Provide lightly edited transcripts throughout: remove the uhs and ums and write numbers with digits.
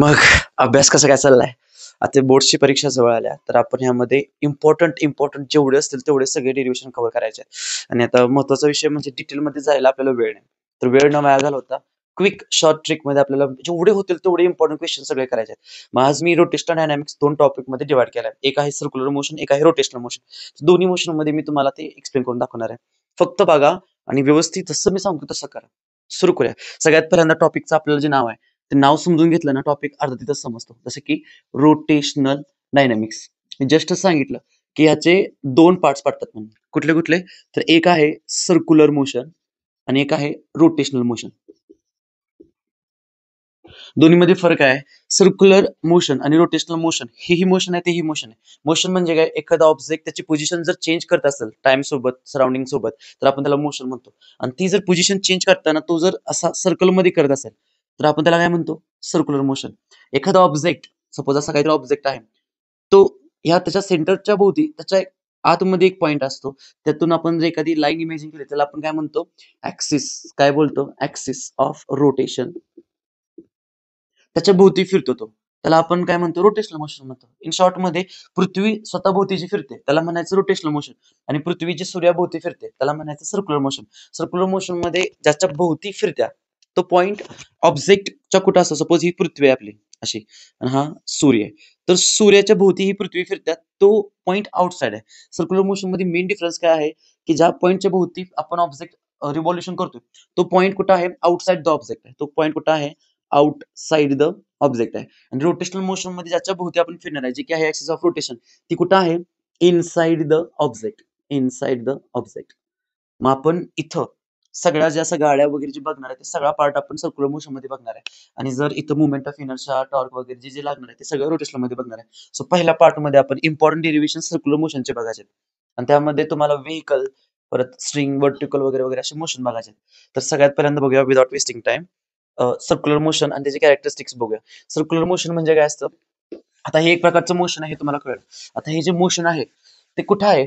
मग अभ्यास कसा काय चाललाय? आता बोर्ड्सची परीक्षा जवळ आल्या, तर आपण ह्यामध्ये इम्पोर्टंट जेवढे असतील तेवढे सगळे डेरिव्हेशन कव्हर करायचे आहेत. आणि आता महत्त्वाचा विषय म्हणजे डिटेलमध्ये जायला आपल्याला वेळ नाही. तर वेळ न वाया घालवता क्विक शॉर्ट ट्रिकमध्ये आपल्याला जेवढे होतील तेवढे इम्पोर्टंट क्वेश्चन सगळे करायचे आहेत. मग आज मी रोटेशनल डायनॅमिक्स 2 टॉपिकमध्ये डिव्हाईड केलाय. एक आहे सर्क्युलर मोशन, एक आहे रोटेशनल मोशन. दोन्ही मोशनमध्ये मी तुम्हाला ते एक्सप्लेन करून दाखवणार आहे. फक्त बघा आणि व्यवस्थित जसं मी सांगतो तसं करा. सुरू करूया. सगळ्यात पहिल्यांदा टॉपिकचं आपल्याला जे नाव आहे ते नाव समजून घेतलं ना टॉपिक अर्धा तिथं समजतो. जसं की रोटेशनल डायनॅमिक्स. मी जस्ट सांगितलं की ह्याचे 2 पार्ट्स पडतात म्हणून. कुठले कुठले? तर एक आहे सर्क्युलर मोशन आणि एक आहे रोटेशनल मोशन. दोन्हीमध्ये फरक आहे. सर्क्युलर मोशन आणि रोटेशनल मोशन ही मोशन आहे, ते ही मोशन आहे. मोशन म्हणजे काय? एखादा ऑब्जेक्ट त्याची पोझिशन जर चेंज करत असेल टाइम सोबत, सराउंडिंग सोबत, तर आपण त्याला मोशन म्हणतो. आणि ती जर पोझिशन चेंज करताना तो जर असा सर्कलमध्ये करत असेल, तर आपण त्याला काय म्हणतो? Circular motion. एखादा ऑब्जेक्ट, सपोज असा काहीतरी ऑब्जेक्ट आहे, तो ह्या त्याच्या सेंटरच्या भोवती त्याच्या आतमध्ये एक पॉइंट असतो. त्यातून आपण जर एखादी लाईन इमेजिन केली त्याला आपण काय म्हणतो? ऍक्सिस. काय बोलतो? Axis of rotation. त्याच्या भोवती फिरतो तो. त्याला आपण काय म्हणतो? रोटेशनल मोशन म्हणतो. इन शॉर्ट मध्ये पृथ्वी स्वतःभोवती जी फिरते त्याला म्हणायचं रोटेशनल मोशन आणि पृथ्वी जी सूर्याभोवती फिरते त्याला म्हणायचं सर्क्युलर मोशन. सर्क्युलर मोशन मध्ये ज्याच्या भोवती फिरत्या तो पॉइंट ऑब्जेक्टच्या कुठं असतो. सपोज ही पृथ्वी आहे आपली अशी आणि हा सूर्य आहे. तर सूर्याच्या भोवती ही पृथ्वी फिरत्या तो पॉइंट आउटसाइड आहे. सर्क्युलर मोशन मध्ये मेन डिफरन्स काय आहे की ज्या पॉइंटच्या भोवती आपण ऑब्जेक्ट रिव्हॉल्युशन करतोय तो पॉइंट कुठं आहे? आउटसाइड द ऑब्जेक्ट आहे. तो पॉइंट कुठं आहे? आउटसाइड द ऑब्जेक्ट आहे. आणि रोटेशनल मोशन मध्ये ज्याच्या भोवती आपण फिरणार आहे जी की आहे ऍक्सिस ऑफ रोटेशन ती कुठं आहे? Inside the object. Inside the object. मग आपण इथं सगळ्या ज्या असं गाड्या वगैरे जे बघणार आहे ते सगळा पार्ट आपण सर्क्युलर मोशन मध्ये बघणार आहे. आणि जर इथं मुवमेंट ऑफ इनर्शिया, टॉर्क वगैरे जे जे लागणार आहे ते सगळं रोटेशनल मध्ये बघणार आहे. सो पहिल्या पार्ट मध्ये आपण इम्पॉर्टंट डेरिव्हेशन सर्क्युलर मोशनचे बघायचे आणि त्यामध्ये तुम्हाला व्हेकल, परत स्ट्रिंग, वर्टिकल वगैरे वगैरे असे मोशन बघायचे. तर सगळ्यात पहिल्यांदा बघूया without wasting time circular motion आणि त्याचे कॅरेक्टरिस्टिक्स बघूया. सर्क्युलर मोशन म्हणजे काय असतं? आता हे एक प्रकारचं मोशन आहे, हे तुम्हाला कळेल. आता हे जे मोशन आहे ते कुठं आहे?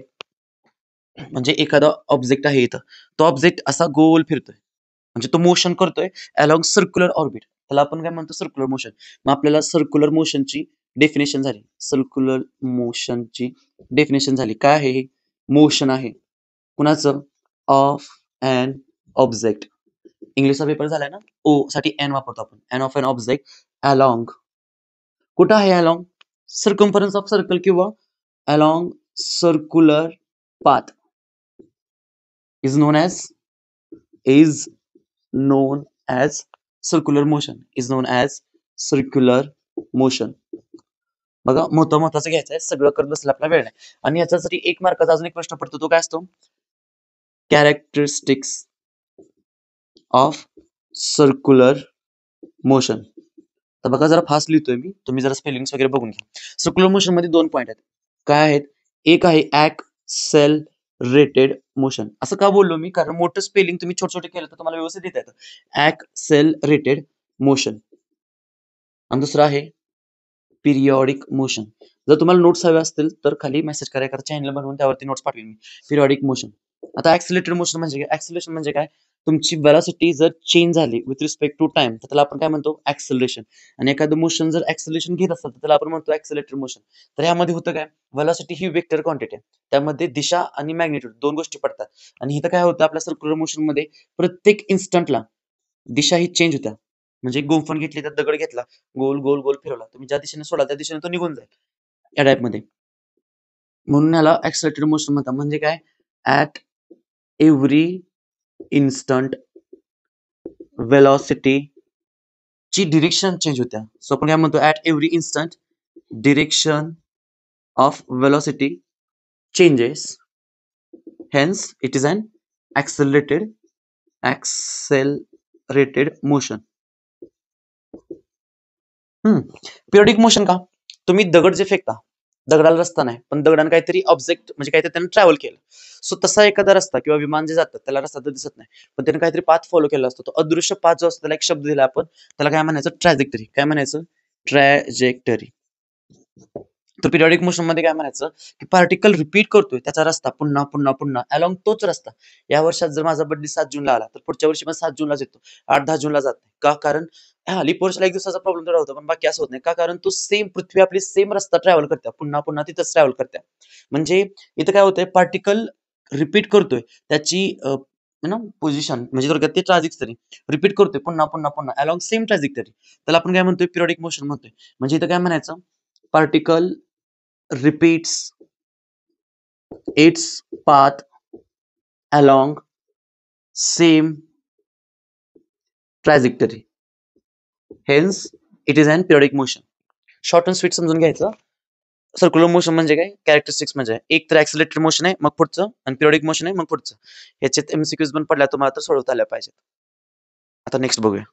म्हणजे एखादा ऑब्जेक्ट आहे इथं, तो ऑब्जेक्ट असा गोल फिरतोय म्हणजे तो मोशन करतोय अलॉंग सर्क्युलर ऑर्बिट. त्याला आपण काय म्हणतो? Circular motion. मग आपल्याला सर्क्युलर मोशनची डेफिनेशन झाली. सर्क्युलर मोशनची डेफिनेशन झाली. काय आहे हे? मोशन आहे कुणाचं? Of an object. इंग्लिशचा पेपर झालाय ना, ओ साठी एन वापरतो आपण. An of an object along. कुठं आहे अलॉंग? सर्कम्फरन्स ऑफ सर्कल किंवा along circular path is known as is known as circular motion is known as circular motion. बघा महत्वाचं घ्यायचं आहे, सगळं करत बसलं आपला वेळ नाही. आणि याच्यासाठी 1 मार्काचा अजून एक प्रश्न पडतो, तो काय असतो? Characteristics of circular motion. तर बघा जरा फास्ट लिहितोय मी, तुम्ही जरा स्पेलिंग्स वगैरे बघून घ्या. सर्क्युलर मोशन मध्ये 2 पॉइंट आहेत. काय आहेत? एक आहे ऍक्सेलरेटेड मोशन. असं का बोललो मी? कारण मोठं स्पेलिंग तुम्ही छोटे छोटे केलं तर तुम्हाला व्यवस्थित लिहिता येतं. ऍक्सेलरेटेड मोशन. आणि दुसरं आहे पिरियॉडिक मोशन. जर तुम्हाला नोट्स हवे असतील तर खाली मेसेज करा, एखादा चॅनल बनवून त्यावरती नोट्स पाठवेन मी. Periodic motion. आता ऍक्सिलरेटेड मोशन म्हणजे काय? ऍक्सिलरेशन म्हणजे काय? तुमची वेलॉसिटी जर चेंज झाली विथ रिस्पेक्ट टू टाइम तर त्याला आपण काय म्हणतो? ऍक्सिलरेशन. आणि एखादं मोशन जर ऍक्सिलरेशन घेत असेल तर त्याला आपण म्हणतो ऍक्सिलरेटेड मोशन. तर यामध्ये होतं काय? वेलॉसिटी ही वेक्टर क्वांटिटी आहे. त्यामध्ये दिशा आणि मॅग्निट्यूड 2 गोष्टी पडतात. आणि इथं काय होतं आपल्या सर्क्युलर मोशन मध्ये? प्रत्येक इन्स्टंटला दिशा ही चेंज होत्या. म्हणजे एक गुंफण घेतली, तर दगड घेतला, गोल गोल गोल फिरवला, तुम्ही ज्या दिशेने सोडा त्या दिशेने तो निघून जाईल, या टाइप मध्ये. म्हणून याला ऍक्सिलरेटेड मोशन म्हणतात. म्हणजे काय? ऍट एव्हरी इन्स्टंट वेलॉसिटी ची डिरेक्शन चेंज होत्या. सो आपण काय म्हणतो? At every instant direction of velocity changes, hence it is an accelerated motion. Periodic motion का? तुम्ही दगड जे फेकता, दगडाला रस्ता नाही, पण दगडाने काहीतरी ऑब्जेक्ट म्हणजे काहीतरी त्याने ट्रॅव्हल केलं. सो तसा एखादा रस्ता किंवा विमान जे जातात त्याला रस्ता तर दिसत नाही, पण त्याने काहीतरी पाथ फॉलो केला असतो. तो अदृश्य पाथ जो असतो त्याला एक शब्द दिला आपण, त्याला काय म्हणायचं? ट्रॅजेक्टरी. काय म्हणायचं? ट्रॅजेक्टरी. तर पिरियॉडिक मोशन मध्ये काय म्हणायचं की पार्टिकल रिपीट करतोय त्याचा रस्ता पुन्हा पुन्हा पुन्हा अलॉंग तोच रस्ता. या वर्षात जर माझा बर्थडे 7 जूनला आला तर पुढच्या वर्षी पण 7 जूनलाच येतो, 8-10 जूनला जात नाही का? कारण हा लीप वर्षाला एक दिवसाचा प्रॉब्लेम तर होतो, पण बाकी असं होत नाही का? कारण तो सेम पृथ्वी आपली सेम रस्ता ट्रॅव्हल करते पुन्हा पुन्हा तिथंच ट्रॅव्हल करते. म्हणजे इथं काय होतंय, पार्टिकल रिपीट करतोय त्याची पोझिशन, म्हणजे थोडक्यात ते ट्रॅजेक्टरी रिपीट करतोय पुन्हा पुन्हा पुन्हा अलॉंग सेम ट्रॅजेक्टरी. त्याला आपण काय म्हणतोय, पिरियॉडिक मोशन म्हणतोय. म्हणजे इथं काय म्हणायचं, particle repeats its path along same trajectory. Hence, it is an periodic motion. Short and sweet समजून घ्यायचं. सर्क्युलर मोशन म्हणजे काय, कॅरेक्टरिस्टिक्स म्हणजे एक तर ऍक्सिलेटरी मोशन आहे, मग पुढचं, आणि पिरियडिक मोशन आहे, मग पुढचं. ह्याच्यात एमसीक्यूज पण पडल्या, तुम्हाला तर सोडवता आल्या पाहिजेत. आता नेक्स्ट बघूया.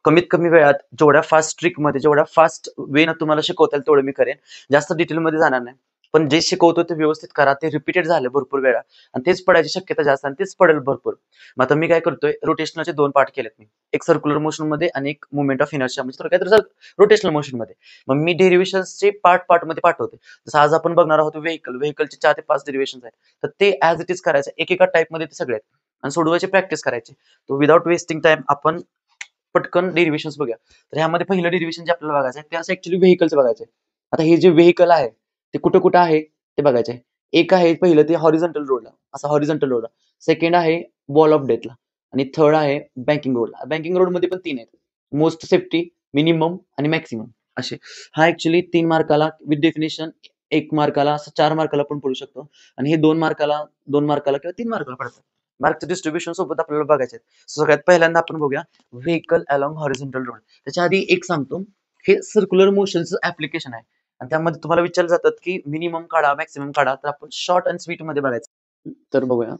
कमीत कमी वेळात जेवढ्या फास्ट ट्रिकमध्ये, जेवढ्या फास्ट वेनं तुम्हाला शिकवता येईल तेवढं मी करेन. जास्त डिटेलमध्ये जाणार नाही, पण जे शिकवतो ते व्यवस्थित करा. ते रिपीटेड झालं भरपूर वेळा आणि तेच पडायची शक्यता जास्त, आणि तेच पडेल भरपूर. मग आता मी काय करतोय, रोटेशनलचे 2 पार्ट केलेत मी. एक सर्क्युलर मोशन मध्ये आणि एक मुवमेंट ऑफ इनर्शिया म्हणजे थोडक्यात रोटेशनल मोशन मध्ये. मग मी डेरिव्हेशन्सचे पार्ट मध्ये पाठवते. जसं आज आपण बघणार आहोत व्हेकलचे 4 ते 5 डेरिव्हेशन्स आहेत. तर ते ऍज इट इज करायचं, एकेका टाइप मध्ये ते सगळे आहेत, आणि सोडवायची प्रॅक्टिस करायची. तो विदाउट वेस्टिंग टाइम आपण पटकन डेरिव्हेशन्स बघूया. तर ह्यामध्ये पहिलं डेरिव्हेशन जे आपल्याला बघायचं आहे ते असं ऍक्च्युअली व्हेकलचं बघायचं आहे. आता हे जे व्हेकल आहे ते कुठं कुठं आहे ते बघायचं आहे. एक आहे पहिलं ते हॉरिझॉन्टल रोडला, असं हॉरिझॉन्टल रोडला. सेकंड आहे वॉल ऑफ डेथला, आणि थर्ड आहे बँकिंग रोडला. बँकिंग रोडमध्ये पण 3 आहेत, मोस्ट सेफ्टी, मिनिमम आणि मॅक्सिमम असे. हा ऍक्च्युअली 3 मार्काला विथ डेफिनेशन, 1 मार्काला, असं 4 मार्काला पण पडू शकतो, आणि हे 2 मार्काला किंवा 3 मार्काला पडतात. मार्कचं डिस्ट्रीब्युशन सोबत आपल्याला बघायचे. सगळ्यात पहिल्यांदा आपण बघूया व्हेकल अलॉंग हॉरिझॉन्टल रोड. त्याच्या आधी एक सांगतो, हे सर्क्युलर मोशनचं ऍप्लिकेशन आहे, आणि त्यामध्ये तुम्हाला विचारलं जातात की मिनिमम काढा, मॅक्सिमम काढा. तर आपण शॉर्ट अँड स्वीट मध्ये बघायचं. तर बघूया,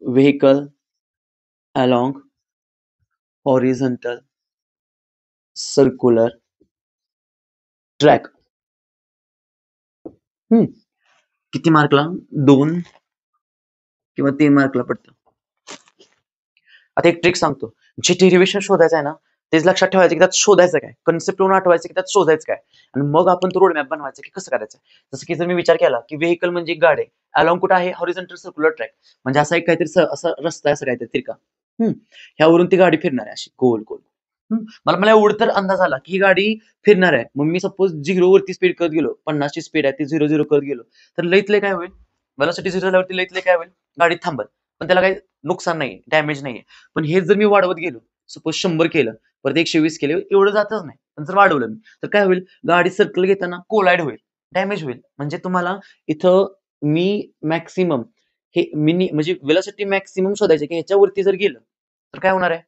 vehicle along horizontal circular track. किती मार्कला? 2 किंवा 3 मार्कला पडतं. आता एक ट्रिक सांगतो, जे डेरिव्हेशन शोधायचं आहे ना, तेच लक्षात ठेवायचं की त्यात शोधायचं काय, कन्सेप्ट म्हणून आठवायचं की त्यात शोधायचं काय, आणि मग आपण तो रोड मॅप बनवायचा की कसं करायचं. जसं की जर मी विचार केला की व्हेकल म्हणजे एक गाडी आहे, अलॉंग कुठं आहे, हॉरिझॉन्टल सर्क्युलर ट्रॅक, म्हणजे असा एक काहीतरी असा रस्ता आहे, असं काहीतरी तिरका. ह्यावरून ती गाडी फिरणार आहे अशी गोल गोल. मला एवढं तर अंदाज आला की ही गाडी फिरणार आहे. मग मी सपोज 0 वरती स्पीड करत गेलो, 50 ची स्पीड आहे ती 0-0 करत गेलो, तर लईत लय काय होईल, वेलोसिटी 0 झाल्यावरती लईत लय काय होईल, गाडी थांबल, पण त्याला काही नुकसान नाही, डॅमेज नाहीये. पण हेच जर मी वाढवत गेलो, सपोज 100 केलं, परत 120 केलं, एवढं जातच नाही. पण जर वाढवलं मी, तर काय होईल, गाडी सर्कल घेताना कोलाइड होईल, डॅमेज होईल. म्हणजे तुम्हाला इथं मी मॅक्सिमम, हे म्हणजे वेलोसिटी मॅक्सिमम शोधायचे की ह्याच्यावरती जर गेलं तर काय होणार आहे,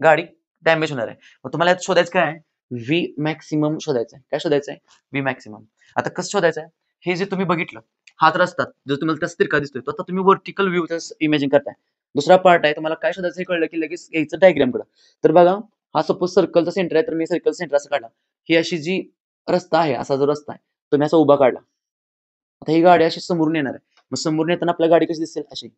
गाडी डॅमेज होणार आहे. मग तुम्हाला यात शोधायचं काय आहे, व्ही मॅक्सिमम शोधायचं आहे. काय शोधायचं आहे, व्ही मॅक्सिमम. आता कसं शोधायचं आहे, हे जे तुम्ही बघितलं हात रस्ता, जर तुम्हाला त्या तिरका दिसतोय, तर आता तुम्ही व्हर्टिकल व्ह्यू इमेजिन करताय. दुसरा पार्ट आहे, तुम्हाला काय शोधायचं हे कळलं की लगेच यायचं डायग्राम कडे. तर बघा, हा सपोज सर्कलचा सेंटर आहे, तर मी सर्कल सेंटर असं काढला. ही अशी जी रस्ता आहे, असा जो रस्ता आहे तुम्ही असा उभा काढला. आता ही गाडी अशी समोरून येणार आहे, मग समोरून येताना आपल्या गाडी कशी दिसेल, अशी.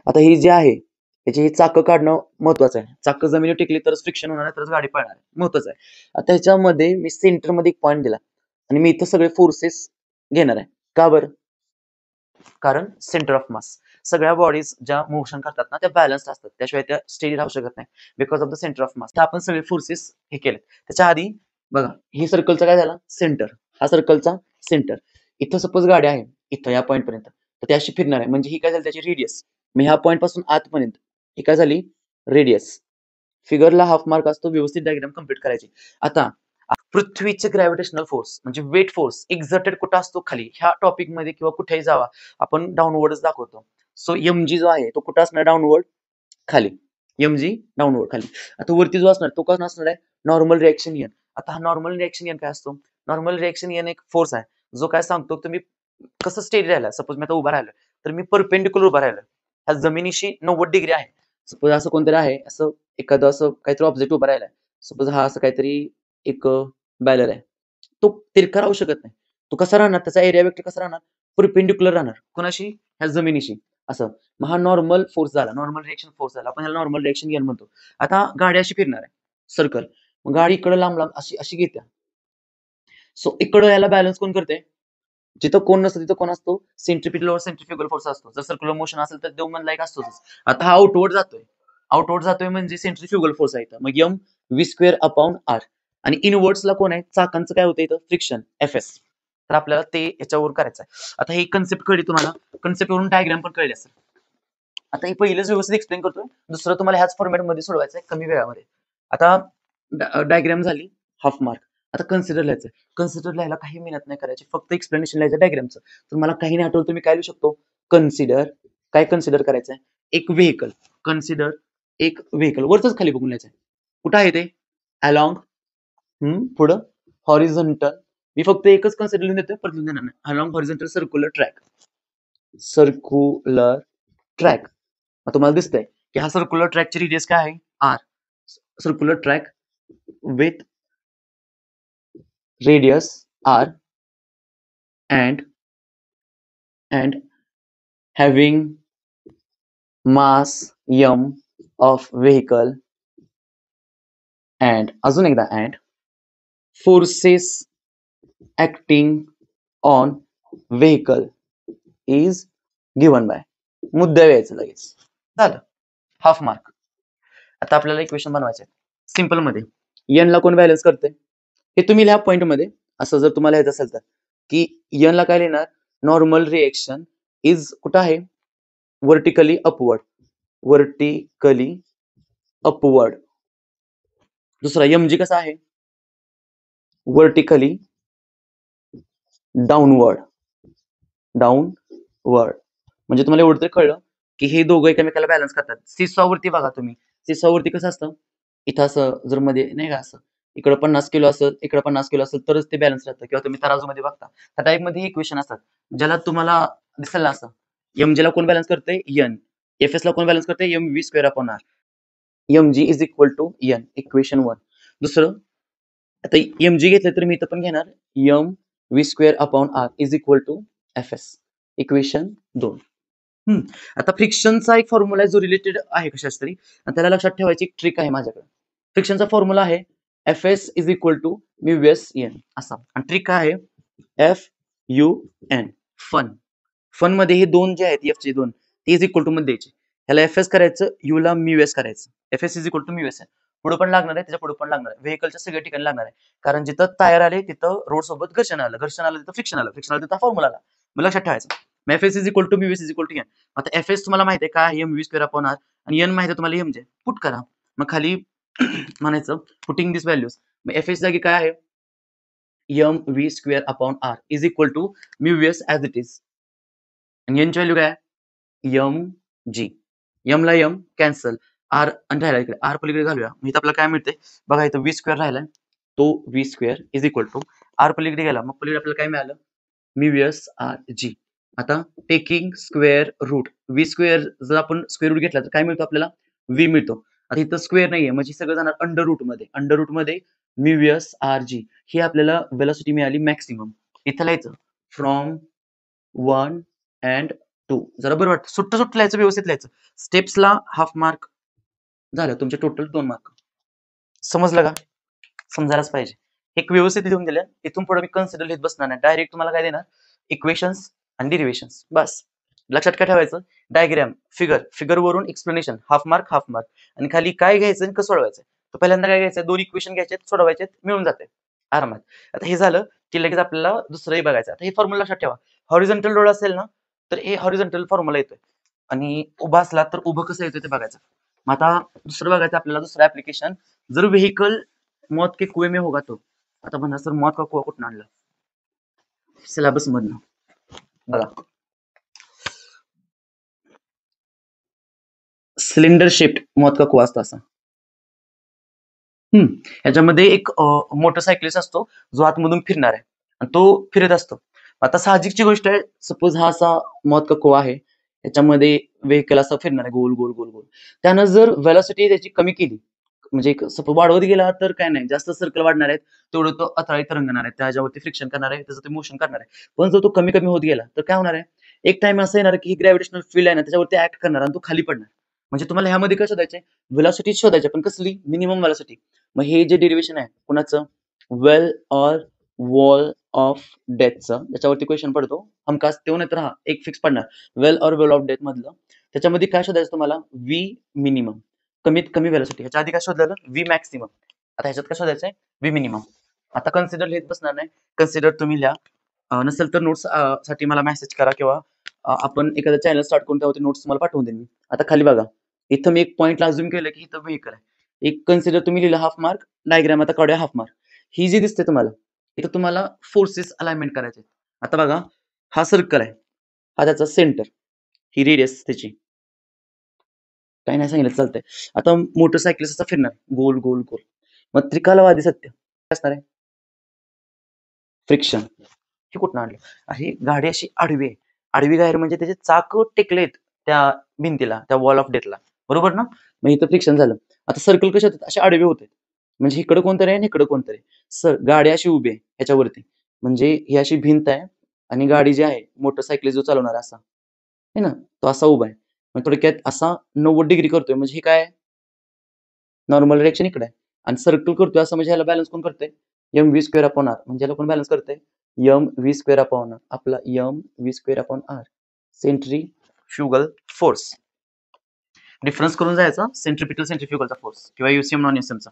आता ही जी आहे याची ही चाकं काढणं महत्वाचं आहे. चाकं जमिनीवर टेकली तरच फ्रिक्शन होणार आहे, तरच गाडी पळणार आहे, महत्वाचं आहे. आता ह्याच्यामध्ये मी सेंटर मध्ये एक पॉईंट दिला, आणि मी इथं सगळे फोर्सेस घेणार आहे. का बरं? कारण सेंटर ऑफ मास. सगळ्या बॉडीज ज्या मोशन करतात ना, त्या बॅलन्स्ड असतात, त्याशिवाय त्या स्टेडी राहू शकत नाही, because of the centre of mass. तर आपण सगळे फोर्सेस हे केले. त्याच्या आधी बघा, ही सर्कलचा काय झाला, सेंटर. हा सर्कलचा सेंटर. इथं सपोज गाडी आहे, इथं या पॉईंट पर्यंत, तर ती अशी फिरणार आहे, म्हणजे ही काय झाली, त्याची रेडियस. मग ह्या पॉईंट पासून आतपर्यंत ही काय झाली, रेडियस. फिगरला हाफ मार्क असतो, व्यवस्थित डायग्राम कम्प्लीट करायची. आता पृथ्वीचे ग्रॅव्हिटेशनल फोर्स म्हणजे वेट फोर्स एक्झर्टेड कुठं असतो, खाली. ह्या टॉपिक मध्ये किंवा कुठेही जावा, आपण डाऊनवर्डच दाखवतो. सो mg जो आहे तो कुठं असणार, डाऊनवर्ड, खाली. mg डाऊनवर्ड, खाली. आता वरती जो असणार तो कसं असणार आहे, नॉर्मल रिएक्शन एन. आता हा नॉर्मल रिएक्शन एन काय असतो, नॉर्मल रिएक्शन एन एक फोर्स आहे जो काय सांगतो, तुम्ही कसं स्टेडी राहिला. सपोज मी आता उभा राहिलो, तर मी परपेंडिक्युलर उभा राहिलो, ह्या जमिनीशी 90 डिग्री आहे. सपोज असं कोणतरी आहे, असं एखादं असं काहीतरी ऑब्जेक्ट उभा राहिलाय. सपोज हा असं काहीतरी एक बॅलर आहे, तो तिरका राहू शकत नाही. तो कसा राहणार, त्याचा एरिया वेक्टर कसा राहणार, परपेंडिक्युलर राहणार. कोणाशी, ह्या जमिनीशी, असं. मग हा नॉर्मल फोर्स झाला, नॉर्मल रिएक्शन फोर्स झाला, आपण ह्याला नॉर्मल रिएक्शन एन म्हणतो. आता गाडी अशी फिरणार आहे, सर्कल. मग गाडी इकडे लांब लांब अशी अशी घेत्या, सो इकडं याला बॅलन्स कोण करते? जिथं कोण नसतं तिथं कोण असतो? सेंट्रिपिटल वर सेंट्रिफ्युगल फोर्स असतो. जर सर्क्युलर मोशन असेल तर दोन लाईक असतोच. आता हा आउटवर्ड जातोय म्हणजे सेंट्रिफ्युगल फोर्स आहे इथं. मग M V square upon R. आणि इनवर्ड्सला कोण आहे? चाकांचं काय होतं इथं? Friction FS. तर आपल्याला ते याच्यावर करायचं आहे. आता ही कन्सेप्ट कळली तुम्हाला, कन्सेप्ट वरून डायग्राम पण कळली असेल. आता हे पहिलेच व्यवस्थित एक्सप्लेन करतोय, दुसरं तुम्हाला ह्याच फॉर्मॅटमध्ये सोडवायचं आहे कमी वेळामध्ये. आता डायग्राम झाली, हाफ मार्क. आता कन्सिडर लिहायचं. कन्सिडर लिहायला काही मेहनत नाही करायची, फक्त एक्सप्लेनेशन लिहायचं डायग्रामचं. तर मला काही नाही आठवलं तर मी काय लिहू शकतो? कन्सिडर. काय कन्सिडर करायचंय? एक व्हेकल. कन्सिडर एक व्हेकल. वरच खाली बघून लिहायचंय. कुठं आहे ते? अलॉंग. पुढं हॉरिझॉन्टल. मी फक्त एकच कन्सिडर लिहून देतोय, परत लिहून देणार नाही. Along horizontal circular track. Circular track. तुम्हाला दिसतंय की हा सर्क्युलर ट्रॅकची रेडियस काय आहे? R. Circular track with radius R and having mass m of vehicle and अजून एकदा and forces acting on vehicle is given by. मुद्दा यायचं लगेच झालं, हाफ मार्क. आता आपल्याला इक्वेशन बनवायचे सिंपल मध्ये. n ला कोण बॅलन्स करते हे तुम्ही लिहा पॉइंट मध्ये. असं जर तुम्हाला येत असेल तर की n ला काय लिहिणार? नॉर्मल रिएक्शन इज कुठं आहे? Vertically upward. Vertically upward. दुसरा mg कसा आहे? Vertically downward. डाऊनवर्ड. म्हणजे तुम्हाला एवढं तरी कळलं की हे दोघं एकमेकाला बॅलन्स करतात. सीसॉवरती बघा तुम्ही, सीसॉवरती कसं असतं? इथं असं जर मध्ये नाही का असं इकडं 50 किलो असेल, इकडं 50 किलो असेल तरच ते बॅलन्स राहतं. किंवा तुम्ही तराजूमध्ये बघता त्या टाईप मध्ये इक्वेशन असतात, ज्याला तुम्हाला दिसेल ना असं. mg ला कोण बॅलन्स करते? n. fs ला कोण बॅलन्स करते? mv square upon R. mg is equal to n. Equation 1. दुसरं आता mg घेतलं तर मी इथं पण घेणार m v square upon R is equal to fs. Equation 2. आता फ्रिक्शनचा एक फॉर्म्युला आहे जो रिलेटेड आहे कशाच तरी, आणि त्याला लक्षात ठेवायची एक ट्रिक आहे माझ्याकडे. फ्रिक्शनचा फॉर्म्युला आहे fs is equal to mu S N असा. आणि ट्रिक काय आहे? fun. फन. फन मध्ये हे दोन जे आहेत एफ चे दोन ते इज इक्वल टू मध्ये द्यायचे. ह्याला एफ एस करायचं, यू ला म्यू एस करायचं. F S is equal to mu S. पुढे पण लागणार आहे, त्याच्या पुढे पण लागणार आहे. व्हेकलच्या सगळ्या ठिकाणी लागणार आहे, कारण जिथं टायर आले तिथं रोड सोबत घर्षण आलं, घर्षण आलं तिथं फ्रिक्शन आलं, फ्रिक्शन आलं तिथं फॉर्म्युला आला. मग लक्षात ठेवायचं. F S is equal to mu S is equal to N. आता एफ एस तुम्हाला माहिती आहे काय? M V square upon R. आणि एन माहिती आहे तुम्हाला एम जे. पुट करा. मग खाली म्हणायचं पुटिंग दिस व्हॅल्यूज. मग एफ एस जागी काय आहे? M V square upon R is equal to mu S as it is. आणि एनची व्हॅल्यू काय? M G. एम ला एम कॅन्सल, आर आणि राहिला इकडे, आर पलीकडे घालूया. इथं आपल्याला काय मिळते बघा, इथं व्ही स्क्वेअर राहिलाय, तो V square is equal to R पलीकडे गेला, मग पलीकडे आपल्याला काय मिळालं? Mu S R G. आता taking square root, V square जर आपण स्क्वेअर रूट घेतला तर काय मिळतो आपल्याला? व्ही मिळतो. आता इथं स्क्वेअर नाहीये म्हणजे सगळं जाणार अंडर रूट मध्ये. अंडर रूट मध्ये म्यू एस आर जी ही आपल्याला वेलोसिटी मिळाली मॅक्सिमम. इथं लिहायचं फ्रॉम 1 and 2. जरा बरं वाटतं, सुट्ट लिहायचं, व्यवस्थित लिहायचं. स्टेप्सला हाफ मार्क झालं, तुमचे टोटल 2 मार्क. समजलं का? समजायलाच पाहिजे. एक व्यवस्थित लिहून दिलं. इथून पुढे मी कन्सिडर लिहित बसणार नाही, डायरेक्ट तुम्हाला काय देणार? इक्वेशन्स आणि डेरिव्हेशन्स बस. लक्षात काय ठेवायचं? डायग्राम, फिगर वरून एक्सप्लेनेशन, हाफ मार्क. आणि खाली काय घ्यायचं आणि कसं सोडवायचं. तर पहिल्यांदा काय घ्यायचं? 2 इक्वेशन घ्यायचे, सोडवायचे, मिळून जाते आरामात. आता हे झालं की लगेच आपल्याला दुसरंही बघायचं. आता हे फॉर्म्युला लक्षात ठेवा. हॉरिझॉन्टल रोड असेल ना तर हे हॉरिझॉन्टल फॉर्म्युला येतोय, आणि उभा असला तर उभं कसं येतोय ते बघायचं. मग आता दुसरं बघायचं आपल्याला, दुसरं ऍप्लिकेशन. जर व्हेकल मौत के कुएं में होगा तो. आता म्हणा सर मौत का कुआ कुठून आणला? सिलेबस मधनं बघा. सिलेंडर शेप्ड मौत का कुआ असतो असा. ह्याच्यामध्ये एक मोटरसायकलिस्ट असतो जो आतमधून फिरणार आहे, आणि तो फिरत असतो. आता साहजिकची गोष्ट आहे, सपोज हा असा मौत का कुआ आहे, याच्यामध्ये व्हेकल असं फिरणार आहे गोल गोल गोल गोल. त्यानं जर वेलोसिटी त्याची कमी केली, म्हणजे सपोज वाढवत गेला तर काय नाही, जास्त सर्कल वाढणार आहेत तेवढं तो अतळी तरंगणार आहे, त्याच्यावरती फ्रिक्शन करणार आहे, त्याचं ते मोशन करणार आहे. पण जर तो कमी कमी होत गेला तर काय होणार आहे? एक टाइम असं येणार की ग्रॅव्हिटेशनल फील्ड आहे ना त्याच्यावरती ऍक्ट करणार आणि तो खाली पडणार. म्हणजे तुम्हाला ह्यामध्ये काय शोधायचंय? व्हेलॉसिटी शोधायची, पण कसली? Minimum velocity. मग हे जे डेरिव्हेशन आहे कुणाचं? वेल ऑर वॉल ऑफ डेथचं त्याच्यावरती क्वेश्चन पडतो हमखास तो नाही तर हा एक फिक्स पडणार वेल और वॉल ऑफ डेथ मधलं त्याच्यामध्ये काय शोधायचं तुम्हाला व्ही मिनिमम कमीत कमी व्हेलॉसिटी ह्याच्या आधी काय शोधलेलं व्ही मॅक्सिमम आता ह्याच्यात काय शोधायचंय व्ही मिनिमम आता कन्सिडर लिहित बसणार नाही कन्सिडर तुम्ही लिहा नसेल तर नोट्स साठी मला मेसेज करा किंवा आपण एखादा चॅनल स्टार्ट करून त्यावरती नोट्स तुम्हाला पाठवून देईन मी आता खाली बघा इथं मी एक पॉईंटला अजून केलं की इथं व्हेकल आहे एक कन्सिडर तुम्ही लिहिलं हाफ मार्क डायग्राम आता काढूया हाफ मार्क ही जी दिसते तुम्हाला इथं तुम्हाला फोर्सेस अलाइनमेंट करायचे आता बघा हा सर्कल आहे हा त्याचा सेंटर ही रेडियस त्याची काही नाही सांगितलं चालतंय आता मोटरसायकल असा फिरणार गोल गोल गोल मग त्रिकालवादी सत्य काय असणार आहे फ्रिक्शन हे कुठं आणलं अरे गाडी अशी आडवी आहे आडवी गाडी म्हणजे त्याचे चाक टेकलेत त्या भिंतीला त्या वॉल ऑफ डेथला बरोबर ना मग इथं फ्रिक्शन झालं आता सर्कल कसे होतात असे आडवे होते म्हणजे इकडे कोणतरी आहे आणि इकडे कोणतरी सर गाडी अशी उभी आहे ह्याच्यावरती म्हणजे ही अशी भिंत आहे आणि गाडी जी आहे मोटरसायकल जो चालवणार असा है ना तो असा उभा आहे मग थोडक्यात असा 90 डिग्री करतोय म्हणजे हे काय नॉर्मल डायरेक्शन इकडे आहे आणि सर्कल करतोय असं म्हणजे ह्याला बॅलन्स कोण करतंय M V square upon R म्हणजे ह्याला कोण बॅलन्स करतंय M V square upon R आपला M V square upon R centrifugal force difference करून जायचा सेंट्रिपिटल सेंट्रिफ्युगलचा फोर्स किंवा युसीएम नॉन युसीएमचा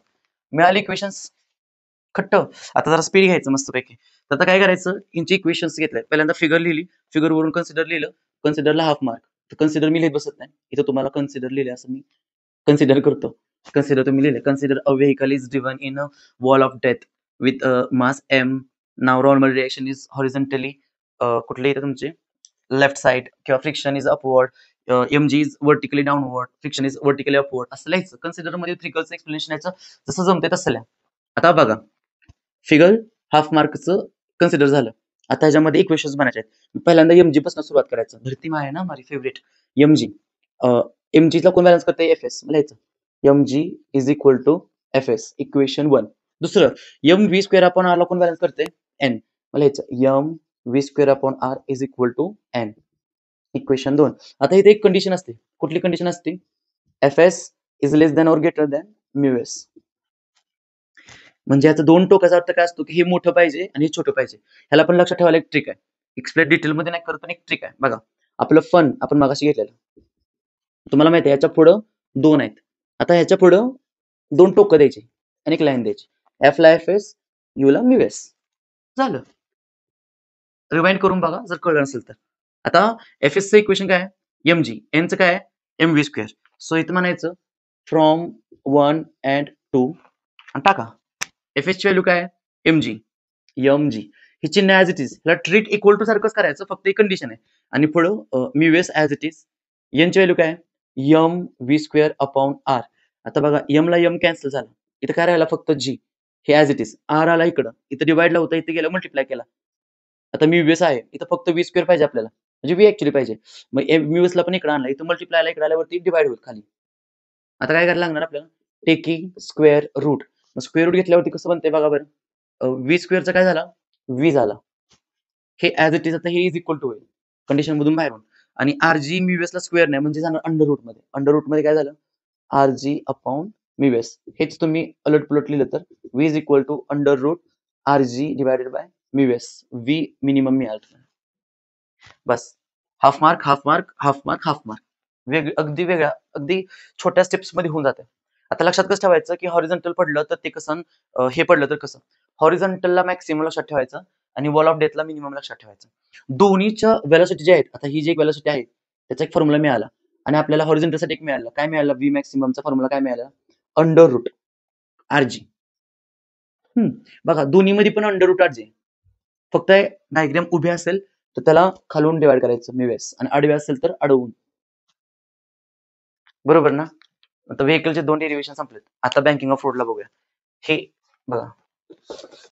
मिळाली इक्वेशन्स खट्ट आता जरा स्पीड घ्यायचं मस्तपैकी तर आता काय करायचं यांची इक्वेशन्स घेतल्या पहिल्यांदा फिगर लिहिली फिगर वरून कन्सिडर लिहिलं कन्सिडरला हाफ मार्क तर कन्सिडर मी लिहित बसत नाही इथं तुम्हाला कन्सिडर लिहिले असं मी कन्सिडर करतो कन्सिडर तुम्ही लिहिले consider a vehicle is driven in a wall of death with mass M now normal reaction is horizontally कुठले इथे तुमचे लेफ्ट साइड किंवा friction is upward M G is vertically downward friction is vertically upward असं लिहायचं consider मध्ये ट्रिकलचं explanation याचं जसं जमते तसं लिहा आता बघा फिगर हाफ मार्कचं कन्सिडर झालं आता ह्याच्यामध्ये इक्वेशन्स बनायचे आहेत पहिल्यांदा एमजी पासून सुरुवात करायचं धरती मा आहे ना माझी फेवरेट एमजी एमजी ला कोण बॅलन्स करते एफ एस लिहायचं M G is equal to F S equation 1 दुसरं M V square upon R ला कोण बॅलन्स करते एन लिहायचं M V square upon R is equal to N equation 2 आता इथे एक कंडिशन असते कुठली कंडिशन असते F S is less than or greater than mu S म्हणजे आता दोन टोकाचा अर्थ काय असतो की हे मोठं पाहिजे आणि हे छोटं पाहिजे ह्याला पण लक्षात ठेवायला एक ट्रिक आहे एक्सप्लेन डिटेल मध्ये नाही करत पण एक ट्रिक आहे बघा आपलं फन आपण मागाशी घेतलेलं तुम्हाला माहिती आहे याच्या पुढं 2 आहेत आता ह्याच्या पुढं 2 टोकं द्यायची आणि एक लाईन द्यायची एफ ला एफ एस यू ला म्यू एस झालं रिवाइंड करून बघा जर कळलं नसेल तर आता एफ एस चं इक्वेशन काय आहे एम जी एनचं काय आहे एम व्ही स्क्वेअर सो इथं म्हणायचं फ्रॉम 1 अँड 2 आणि टाका एफ एस ची व्हॅल्यू काय आहे एम जी एम जी ही चिन्ह ऍज इट इज ह्याला ट्रीट इक्वल टू सारखंच करायचं फक्त एक कंडिशन आहे आणि पुढं mu S as it is N ची व्हॅल्यू काय M V square upon R आता बघा एम ला एम कॅन्सल झाला इथं काय राहिला फक्त जी हे ऍज इट इज आर आला इकडं इथं डिवाइडला होता इथे गेला मल्टिप्लाय केला आता म्यू एस आहे इथं फक्त व्ही स्क्वेअर पाहिजे आपल्याला म्हणजे व्ही ऍक्च्युली पाहिजे मग म्यू एस ला पण इकडे आणला इथं मल्टिप्लायला इकडे आल्यावरती डिवाइड होईल खाली आता काय करायला लागणार आपल्याला taking square root square root घेतल्यावरती कसं बनते बघा बरं व्ही स्क्वेअरचा काय झाला व्ही झाला हे ऍज इट इज आता हे इज इक्वल टू होईल कंडिशन मधून बाहेरून आणि आर जी म्यूएस ला स्क्वेअर नाही म्हणजे जाणार अंडर रूट मध्ये काय झालं आर जी अपॉन म्यूएस हेच तुम्ही अलट पुलट लिहिलं तर V is equal to under root R G divided by mu S V minimum मिळालं बस half mark half mark half mark half mark अगदी वेगळ्या अगदी छोट्या स्टेप्स मध्ये होऊन जाते आता लक्षात कसं ठेवायचं की हॉरिझॉन्टल पडलं तर ते कसं हे पडलं तर कसं हॉरिझॉन्टलला मॅक्सिमम लक्षात ठेवायचं आणि वॉल ऑफ डेथला मिनिमम लक्षात ठेवायचं दोन्हीच्या व्हेलॉसिटी जे आहेत आता ही जी एक व्हेलॉसिटी आहे त्याचा एक फॉर्म्युला मिळाला आणि आपल्याला हॉरिझॉन्टलसाठी एक मिळाला काय मिळाला व्ही मॅक्सिममचा फॉर्म्युला काय मिळाला अंडर रूट आरजी बघा दोन्हीमध्ये पण अंडर रूट आरजी फक्त डायग्राम उभे असेल तर त्याला खालून डिवाइड करायचं म्यूएस आणि आडवे असेल तर अडवून बरोबर ना आता व्हेकलचे 2 डेरिव्हेशन संपलेत आता बँकिंग ऑफ फ्रॉडला बघूया हे बघा